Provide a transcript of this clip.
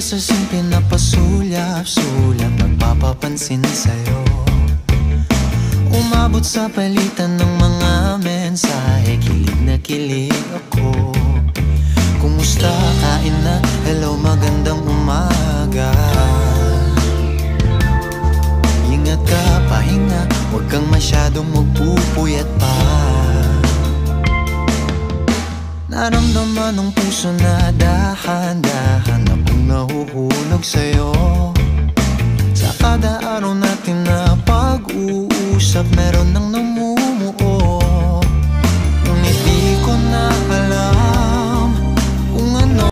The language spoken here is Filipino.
Pasasing pinapasulyap-sulyap, nagpapapansin sa'yo. Umabot sa palitan ng mga mensahe, kilig na kilig ako. Kumusta, kain na, hello, magandang umaga. Ingat ka, pahinga, huwag kang masyadong magpupuyat pa. Naramdaman ng puso na dahan-dahan na pang nahuhulog sa'yo. Sa kada araw natin na pag-uusap, meron nang namumuo. Ngunit di ko na alam